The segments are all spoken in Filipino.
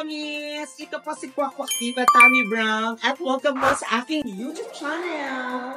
Tamis! Ito po si Kwakwak Diva Tammy Brown at welcome po sa aking YouTube channel.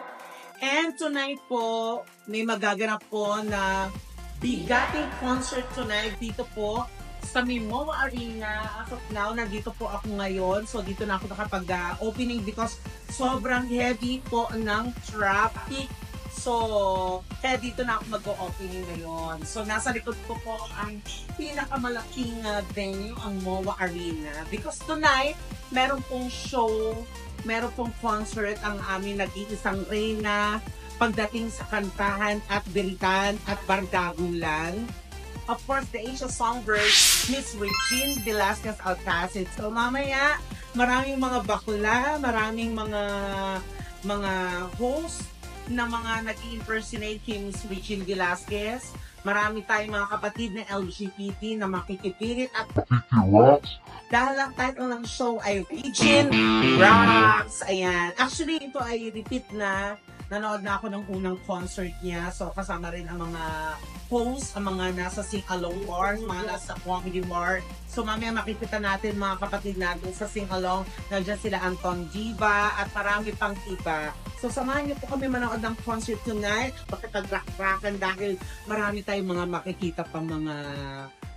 And tonight po, may magaganap po na bigating concert tonight dito po sa Mimoa Arena. As of now, nandito po ako ngayon. So dito na ako nakapag-opening because sobrang heavy po ng traffic. So, kaya dito na ako mag-opening ngayon. So, nasa likod ko po ang pinakamalaking venue, ang MOA Arena. Because tonight, meron pong show, meron pong concert ang aming nag-iisang reyna pagdating sa kantahan at biritan at bardagulan. Of course, the Asia Songbird, Miss Regine Velasquez Alcacid. So, mamaya, maraming mga bakla, maraming mga hosts, na mga nag-i-impersonate kay Miss Regine Velasquez. Marami tayong mga kapatid na LGBT na makikipirit at dahil ang title ng show ay Regine Rocks. Ayan. Actually, ito ay repeat na. Nanood na ako ng unang concert niya. So, kasama rin ang mga hosts, ang mga nasa sing-along bars, mga nasa comedy bar. So, mamaya makikita natin mga kapatid natin sa sing-along. Nandiyan sila Anton Diva at marami pang iba. So, samahan niyo po kami manood ng concert tonight. Pakipag-rock-rockan dahil marami tayong mga makikita pang mga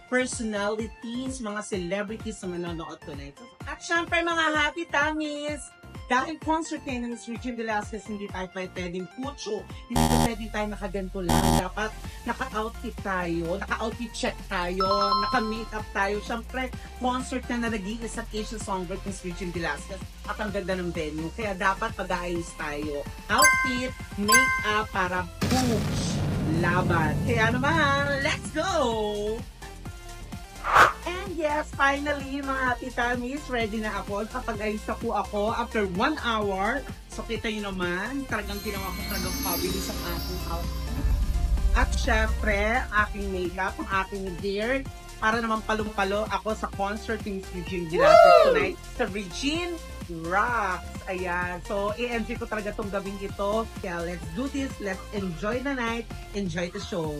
personalities, mga celebrities na manonood tonight. At syempre mga happy tummies! Dahil concert ngayon ng Miss Regine Velasquez, hindi tayo pwedeng pucho, hindi pwedeng tayo nakaganto lang. Dapat naka-outfit tayo, naka-outfit check tayo, naka-makeup tayo. Syempre, concert na nag-iisang Asian Songbird Miss Regine Velasquez at ang ganda ng venue. Kaya dapat pag-aayos tayo. Outfit, makeup para push, laban. Kaya naman, let's go! And yes, finally, mga happy tummies, ready na ako. Kapag-ayos na po ako after 1 hour. So, kita nyo naman, talagang ginawa ko talagang pabilis ang aking outfit. At syempre, aking makeup, ang aking beard, para naman palong-palo ako sa concert ng Regine Velasquez tonight sa Regine Rocks. Ayan. So, i-enjoy ko talaga tong gabing ito. Kaya let's do this. Let's enjoy the night. Enjoy the show.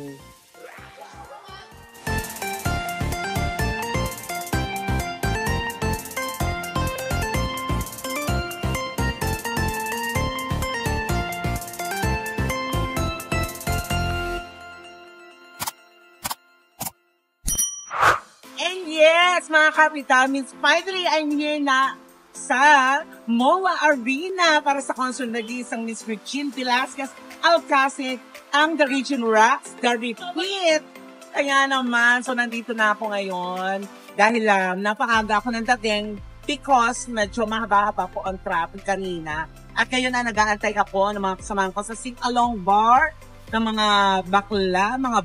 Yes, mga kapitamins, finally I'm here na sa MOA Arena para sa concert na isang Miss Regine Velasquez Alcacid, ang The Regine Rocks, The Repeat. Kaya naman, so nandito na ako ngayon dahil napaaga ako ng dating because medyo mahaba-haba po ang traffic kanina. At ngayon na nag-aantay ako ng mga kasamahan ko sa sing-along bar ng mga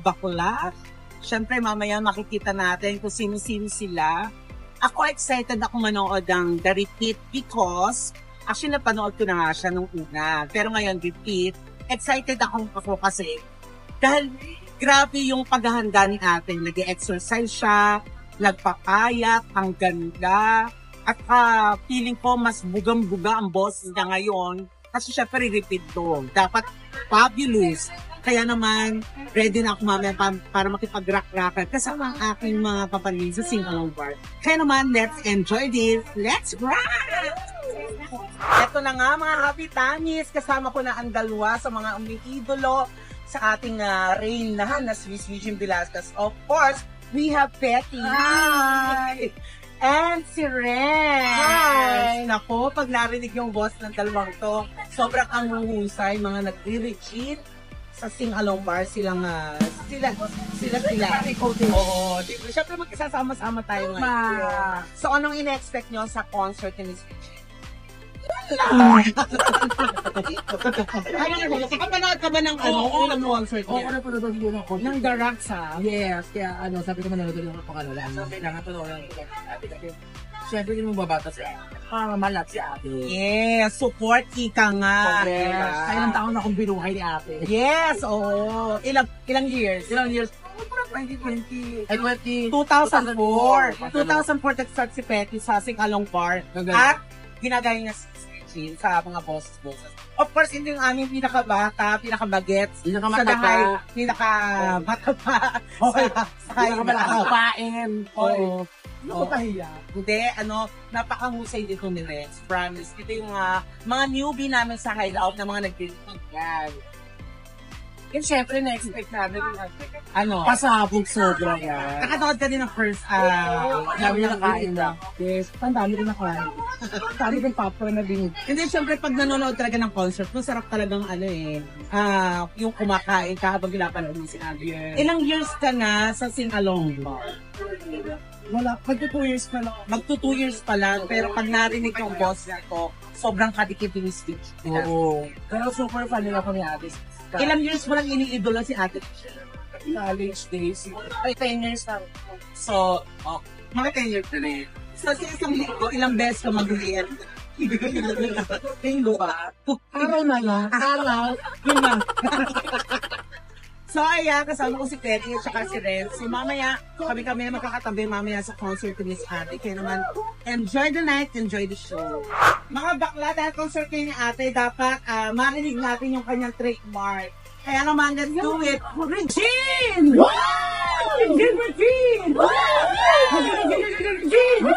bakla. Siyempre, mamaya makikita natin kung sino-sino sila. Ako excited ako manood ng The Repeat because actually napanood ko na nga siya nung una. Pero ngayon, Repeat, excited ako kasi dahil grabe yung paghahanda ni atin. Nag-exercise siya, nagpapayat, ang ganda. At feeling ko mas bugang-buga ang boses niya ngayon. Kasi syempre, Repeat to. Dapat fabulous. Kaya naman, ready na ako mamaya para makipag-rock-rockan kasama ang aking mga kapatid sa sing-along bar. Kaya naman, let's enjoy this. Let's rock! Ito na nga mga happy tummies. Kasama ko na ang dalawa sa mga umiidolo sa ating reyna na Miss Regine Velasquez. Of course, we have Betty. Hi! And si Ren. Hi! Naku, pag narinig yung boss ng dalawang to, sobrang ang huhusay, mga nagre-Regine sa sing-along bar sila. Oo, siyempre magkasama-sama tayo ngayon. So, anong ina-expect nyo sa concert ni Miss Regine? Kapanood ka ba ng unang concert niya? Oo, napanood yun ako. Ng The Rocks, ha? Yes, kaya sabi ko manood yun ako lang. Sabi lang, napanood yun. Siyempre, hindi mo babata si ate. Malat si ate. Yes, support ka nga. Correct. Ilang taon na akong binuhay ni ate. Yes, oo. Ilang years? Ilang years? 2020. Ay, 2004. 2004 nag-start si Petty sa sing-along bar. At ginagaya niya sa mga bosses. Of course, hindi yung aming pinakabata, pinakabagets. Pinakabata pa. Pinakamalaki. Oo. Ako pahiya. Hindi, napakahusay dito ni Rex. Promise. Ito yung mga newbie namin sa hideout na mga nag-Facebook yan. And syempre, na-expect namin Pasabog sobra yan. nakanood ka din ng first, Dami na kain na. Yes, ang dami rin nakain. Dami rin popcorn na din. Hindi, syempre, pag nanonood talaga ng concert, masarap talagang yung kumakain ka habang pinapanood mo si Abby. Yes. Ilang years ka na sa sing-along ba? Wala, magto 2 years pa lang. Magto 2 years pa lang, pero pag narinig yung boss nito, sobrang kadikit yung speech. Oo. Pero super fan nila ko ni Ate. Ilang years mo lang iniidola si Ate? College days. Ay, 10 years na. So, mga 10 years na rin. So, sa isang linggo, ilang beses ka mag-react? Linggo ba? Araw na lang. Araw. Yun na. So, ayan, kasama ko si Teddy at saka si Ren. So, mamaya, kami na magkakatabi mamaya sa concert ni Miss Ate. Kaya naman, enjoy the night, enjoy the show. Mga bakla, dahil concert kayo ni Ate, dapat marinig natin yung kanyang trademark. Kaya naman, let's do it. Regine! Regine! Regine!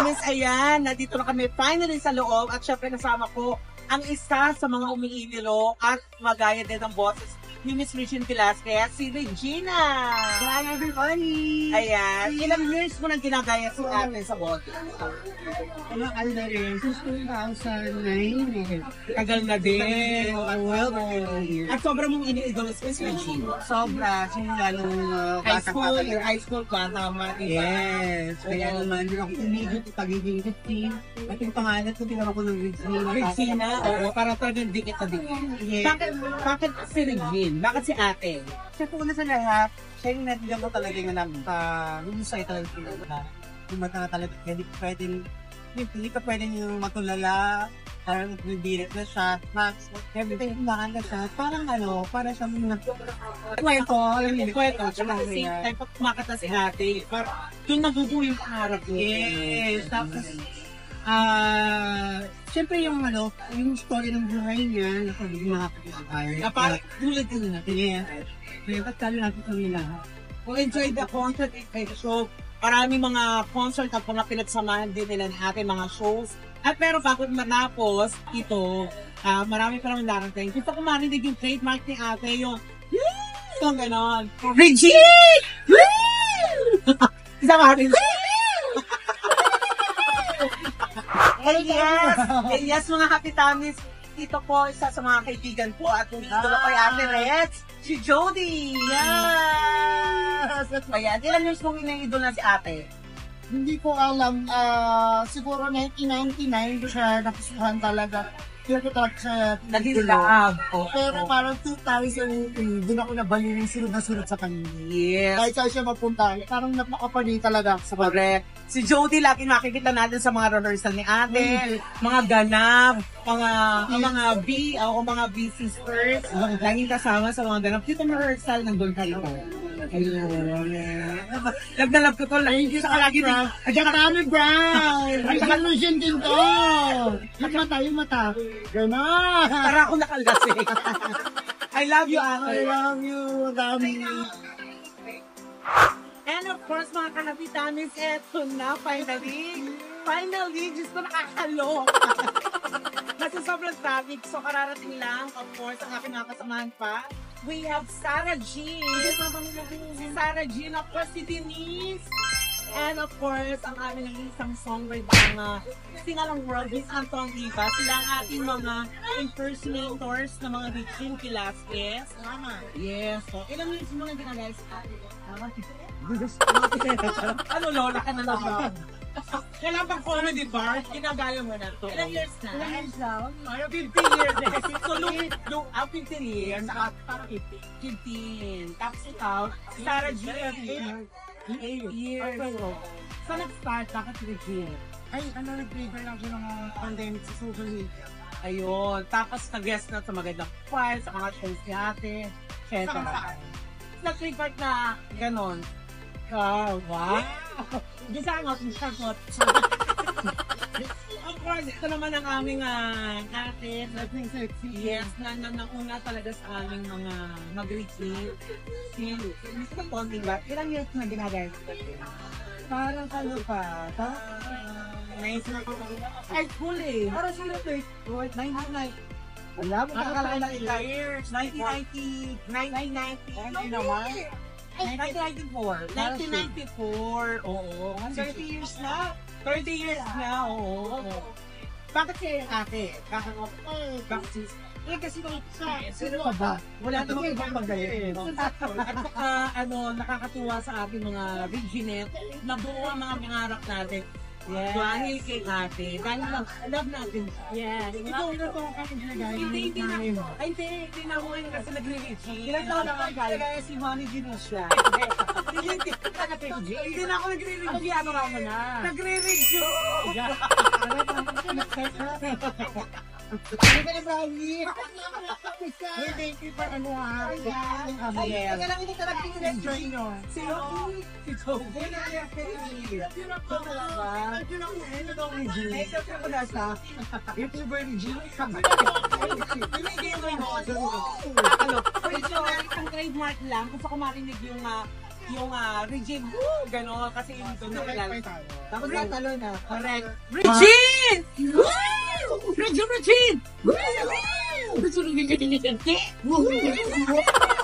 Miss, ayan, nandito na kami finally sa loob at syempre kasama ko ang isa sa mga umiinilo at magaya din ng boses ni Miss Regine Velasquez, si Regina. Hi, everybody! Ayan, ilang years mo nang ginagaya si Ate sa boses? Ano na rin? Since 2009. Tagal na din. Well, At sobrang mong iniidol si Miss Regina. sobra. Simula nung High school, your high school pa, tama, diba? Yes. Kaya naman, hindi ako tumigil sa pagiging 15. At yung pangalan ko, tinawag ko ng Regina. Regina, oo, para talagang dikit na dikit. Yes. Bakit si Regine? Bakit si Ate? Kasi po na sa lahat, siya yung nandiyan ko talaga yung nag-husay talaga na kumata na talaga. Hindi ka pwede yung matulala, parang nabirit na siya, max, everything na siya, parang para siyang kwento, alam mo, Kwento, tsaka kasi time pag kumakata si Ate, parang doon nagubuo yung pangarap mo. yes, tapos, siyempre yung story ng buhay niya, ako hindi makakapagpapay. Parang tulad din natin. Yeah. Kaya ba't kalo natin kami lahat? Kung enjoy the concert, so maraming mga concert at mga pinagsamahan din nila ni Ate, mga shows. At pero bago matapos, ito, marami pa naman darating. Gusto ko marinig yung trademark ni Ate, yung ganon. Regine! Isa ka rin. Yes, mga kapitamis. Ito po, isa sa mga kaibigan po at yung idolo kay Ate Rex, si Jody. Yes! Ayan, ilan years mong ina-idol na si Ate? Hindi ko alam, siguro 1999 siya napusuhan talaga. Kaya ko talaga siya Naging love. Pero parang 2018, doon ako nabaliw sunod na sunod sa kanya. Yes. Kahit saan siya mapunta, parang napakapali talaga ako sa Correct. Si Jody, lagi makikita natin sa mga rehearsal ni Ate, mga ganap, mga mga B sisters, laging kasama sa mga ganap. Dito mga rehearsal, nandun kayo. Love na love ko to. Lagi sa kalagi din. At marami brown! Ay, solution din to! Yung mata. Gano'n! Para ako nakalasing. I love you, Ate. I love you. Dami. And of course, mga kanapitamis, eto na, finally, Diyos ko, nakakalo. Kasi sobrang traffic, so kararating lang, of course, ang aking mga kasamahan pa. We have Sarah G. Si Sarah G, and of course, si Denise. And of course, ang aming isang songbird ng Singalang World, Miss Anton Riva. Sila ang ating mga impersonators na mga Regine Velasquez. Yes. So, ilang minutes mo na ginagaya sa ano, lola ka na naman. Kailan pang comedy bar, ginagaya mo na to. Ilang years na? Ilang years na? Ay, 15 years eh. So, 15 years, saka parang 15. Tapos ikaw, Sarah G, 8 years. So, nag-start, bakit Regine? Ay, nag-trigger lang siya ng pandemic sa social media. Ayun. Tapos, nag-guest na sa magandang choir, sa mga shows ni Ate, etc. Nag-trigger na gano'n. Wow! Di sangot. Of course, ito naman ang aming ate. Yes, nauna talaga sa aming mga mag-retreat. Si Mr. Ponting ba? Ilang years na ginagaya ito? Parang ano pa? Nice na high school eh. Parang sila 99. Wala mo kakalain ng years. 1990. 1990. naman. 1994. 1994. Oo. 30 years na. 30 years na, oo. Bakit siya yung ate? Bakit siya? Eh kasi sino ka ba? Wala namang ibang magaling. At saka, nakakatuwa sa ating mga Reginette na buo ang mga pangarap natin. Yes. Dahil kay ate. Dahil lang, love natin. Yes. Ito ang kami ginagaya. Hindi na ako ngayon kasi nagre-reaching. Ilang taon na kagaya si Manny Ginosha. Hindi na ako nagre-reaching. Ano ka mo na? Nagre-reaching. Hindi ka na Brownie. Thank you for ano ha. Yes. Kaya lang hindi ka nag-enjoy nyo. Si Joey. It's your birthday. Ang trademark lang, gusto ko marinig yung Regine, gano'n, kasi yung doon nakilala. Tapos natalo na. Correct. Regine! Regine!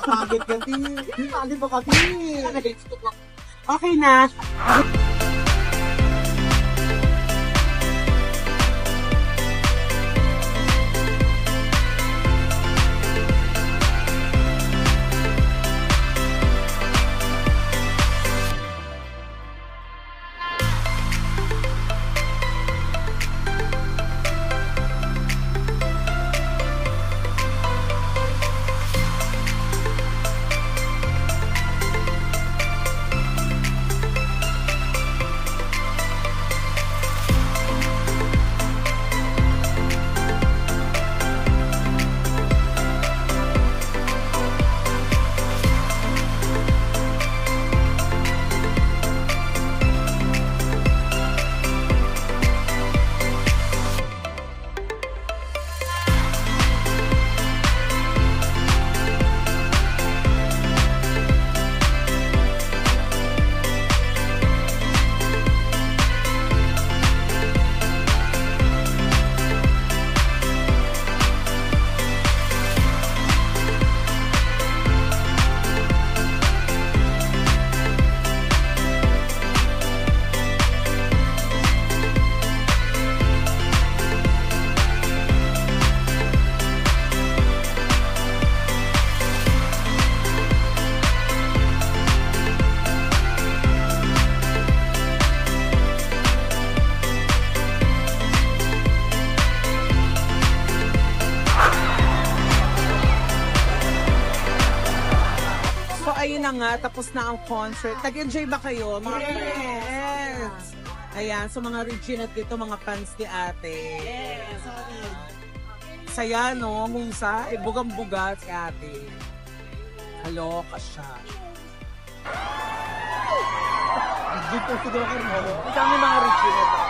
Pagod ka, Ti. Pagod pa ka, Ti. Okay na. Ayun na nga, tapos na ang concert. Nag-enjoy ba kayo? Mga friends? Ayan, so mga Regine at dito, mga fans ni ate. Yes. Saya, no? Musa, bugang-buga si ate. Haloka siya. Dito siguro ka rin. Ang dami mga Regine ito.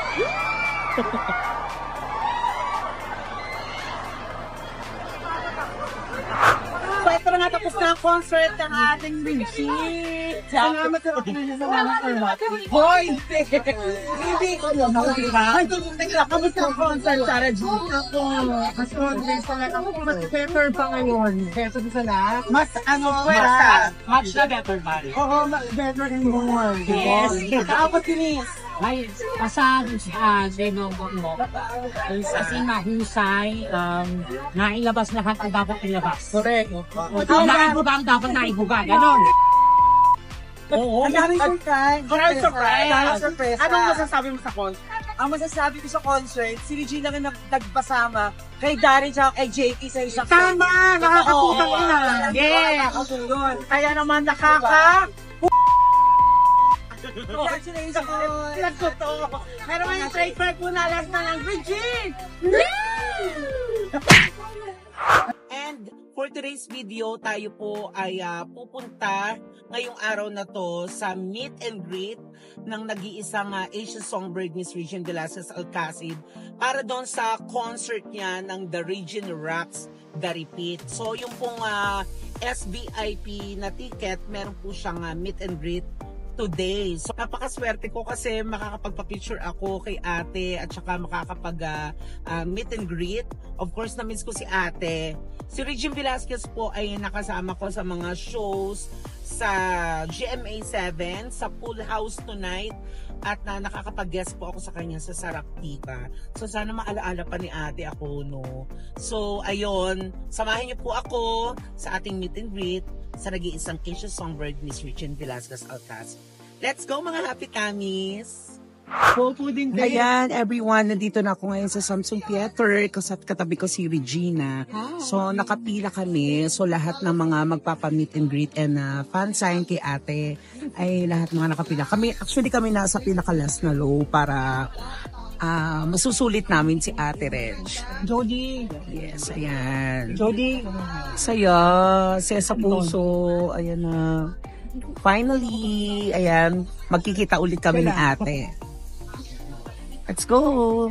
So, ito na nga, tapos na ang concert ng ating Regine. Salamat sa mga salamat. Hoy! Hindi! Ay, teka, kamusta ang concert, Sarah G? Ako, mas convinced talaga ako mas better pa ngayon. Kesa sa lahat. Mas Pwesta. Much na better ba? Oo, mas better and more. Yes. Tapos Denise. Ay, pasagos dinobot mo. Kasi mahusay, nailabas lahat ang dapat ilabas. Correct. Naibuga ang dapat naibuga, ganon. Oo. Ang daming surprise. Maraming surprise. Maraming surprise. Anong masasabi mo sa concert? Ang masasabi ko sa concert, si Regina nga nagpasama kay Darren at kay JP sa isang Tama! Nakakaputang Oo. ina! Yes. Yun. Kaya naman nakaka... Congratulations! Nagtotoo. Pero may trademark po na last na ng Regine. And for today's video, tayo po ay pupunta ngayong araw na to sa meet and greet ng nag-iisang Asian Songbird Miss Regine Velasquez Alcacid para doon sa concert niya ng The Regine Rocks The Repeat. So yung pong SVIP na ticket, meron po siyang meet and greet today. So napakaswerte ko kasi makakapagpa-picture ako kay ate at saka makakapag meet and greet. Of course, na-miss ko si ate. Si Regine Velasquez po ay nakasama ko sa mga shows sa GMA 7, sa Pool House Tonight, at nakakapag-guest po ako sa kanya sa Sarap Diva. So sana maalaala pa ni ate ako, no? So ayun, samahin niyo po ako sa ating meet and greet sa nag-iisang Asian Songbird Miss Regine Velasquez Alcacid. Let's go mga happy tummies! Ayan, everyone, nandito na ako ngayon sa Samsung Theater. Katabi ko si Regina. So, nakapila kami. So, lahat ng mga magpapa-meet and greet and fan sign kay ate ay lahat mga nakapila. Kami nasa pinakalas na low para masusulit namin si Ate Reg. Jody. Yes, ayan. Jody. Saya sa puso. Ayan na. Finally, ayan, magkikita ulit kami ni ate. Let's go!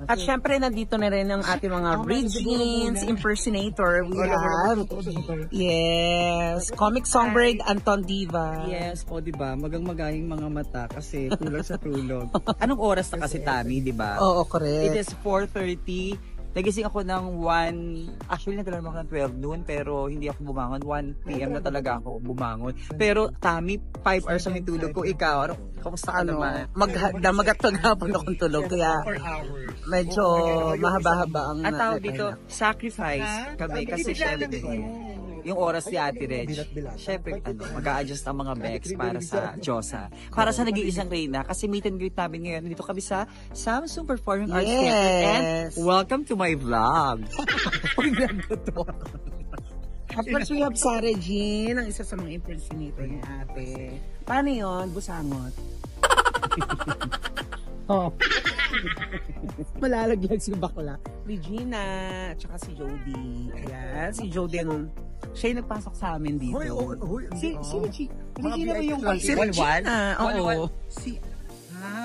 At syempre, nandito na rin ang ating mga Regines impersonator. We have, yes, Comic Songbird, Anton Diva. Yes, o diba, magang-magahing mga mata kasi tulog sa tulog. Anong oras na kasi, Tami, diba? Oo, correct. It is 4:30. Nagising ako ng 1, actually nagkaroon ako ng 12 noon, pero hindi ako bumangon. 1 p.m. na talaga ako bumangon. Pero, Tami, 5 hours ang itulog ko. Ikaw, kamusta ka naman? Magatag hapon akong tulog, kaya medyo mahaba-haba ang... Ang tawag dito, sacrifice kami kasi syempre, yung oras ni Ate Reg, syempre, mag-a-adjust ang mga Bex para sa Diyosa. Para sa nag-iisang Reyna, kasi meet and greet namin ngayon. Dito kami sa Samsung Performing Arts Theater. And welcome to my vlog. Vlog ko to. Of course, we have Sarah Jean, ang isa sa mga impersonator ni ate. Paano yun? Busangot. Oh. Malalaglag si bakla. Regina, at saka si Jody. Ayan, si Jody siya yung nagpasok sa amin dito. Si Regina ba yung Si Regina, oo.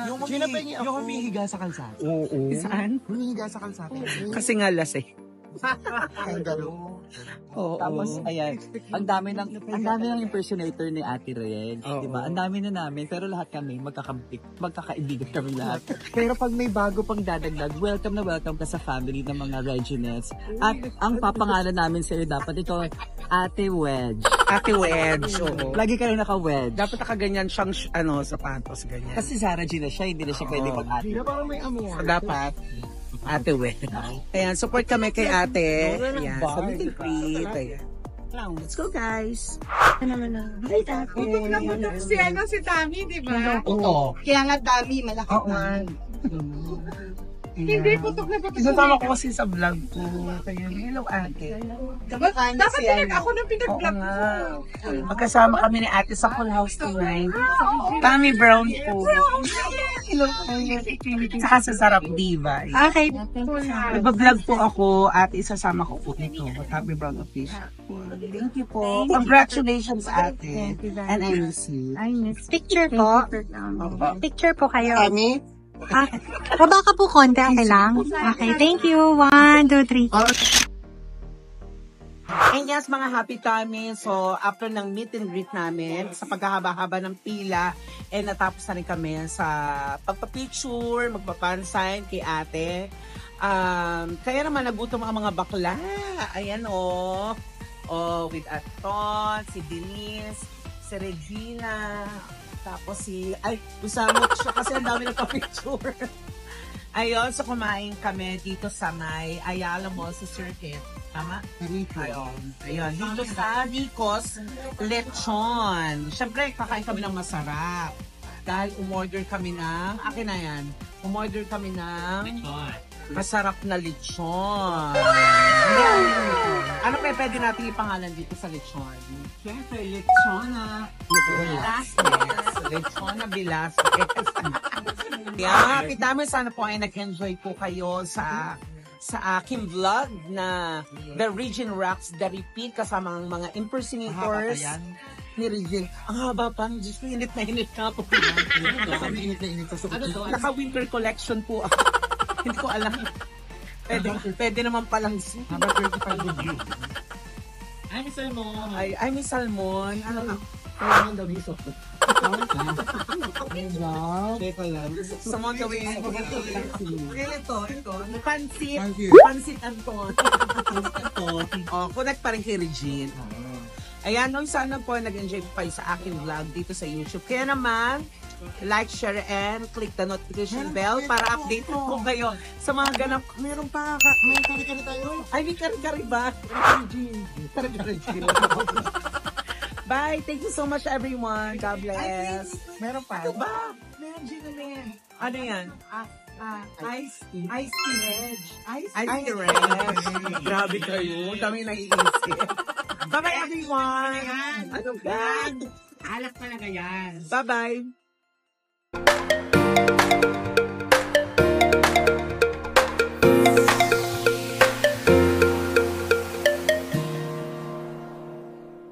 Yung humihiga sa kalsada. Oo. Saan? Humihiga sa kalsada. Kasi nga lasing. Oo. Tapos, ayan, ang dami ng impersonator ni Ate Reg, di ba? Ang dami na namin, pero lahat kami magkakaibigan kami lahat. Pero pag may bago pang dadagdag, welcome na welcome ka sa family ng mga Reginettes. At ang papangalan namin sa iyo dapat ito, Ate Wedge. Ate Wedge, oo. Lagi ka rin naka-wedge. Dapat nakaganyan siyang sapatos, ganyan. Kasi Sarah Gina siya, hindi na siya pwede mag-ate. So, dapat Ate Wedge. Ayan, support kami kay ate. Ayan, sa meet and greet. Ayan. Let's go, guys. Hi, Tate. Si Tami, di ba? Oo. Kaya nga dami, malaki. Oo. Hindi, putok na putok. Isasama ko kasi sa vlog ko. Kaya, hello ate. Dapat ako nang Oo pinag-vlog nga. Magkasama kami ni ate sa Full House tonight. Tommy Brown po. Hello. Saka sa Sarap Diva. Okay. Nag-vlog po ako at isasama ko po ito. Tommy Brown Official. Thank you po. Congratulations ate. And I miss you. Picture po. Picture po kayo. Kami? Baba ka po konti, okay lang? Okay, thank you. 1, 2, 3. And yes, mga happy tummies. So, after ng meet and greet namin, sa paghahaba-haba ng pila, natapos na rin kami sa pagpa-picture, magpapansign kay ate. Kaya naman nagutom ang mga bakla. Ayan oh. Oh, with Anton, si Denise, si Regina, tapos Busangot siya kasi ang dami nagpa-picture. Ayun, so kumain kami dito sa may Ayala Mall sa Circuit. Tama? Ayun. Dito sa Nikos Lechon. Siyempre, kakain kami ng masarap. Dahil umorder kami ng, akin na yan, umorder kami ng masarap na lechon. Ano kaya pwede natin ipangalan dito sa lechon? Siyempre, lechon na Velasquez. Lechon na Velasquez. Happy time. Sana po ay nag-enjoy po kayo sa sa aking vlog na The Regine Rocks The Repeat kasama ang mga impersonators ni Regine. Ang haba pa, Diyos ko, init na ako. Naka-winter collection po ako. Hindi ko alam. Pwede naman palang Ay, may salmon. Ano? Salmon gawin. Ito. Pansit Anton. Connect pa rin kay Regine. Ayan, no, sana po nag-enjoy pa kayo sa aking vlog dito sa YouTube. Kaya naman, like, share, and click the notification bell para update po kayo sa mga ganap. Meron pa may kari-kari tayo. Ay, may kari-kari ba? Kari-kari. Bye! Thank you so much, everyone. God bless. Meron pa. Ano ba? Meron din. Ano yan? Ice tea wedge. Ice tea wedge. Grabe kayo. Dami naiisip. Bye-bye, everyone. Ano ba? Alak talaga yan. Bye-bye.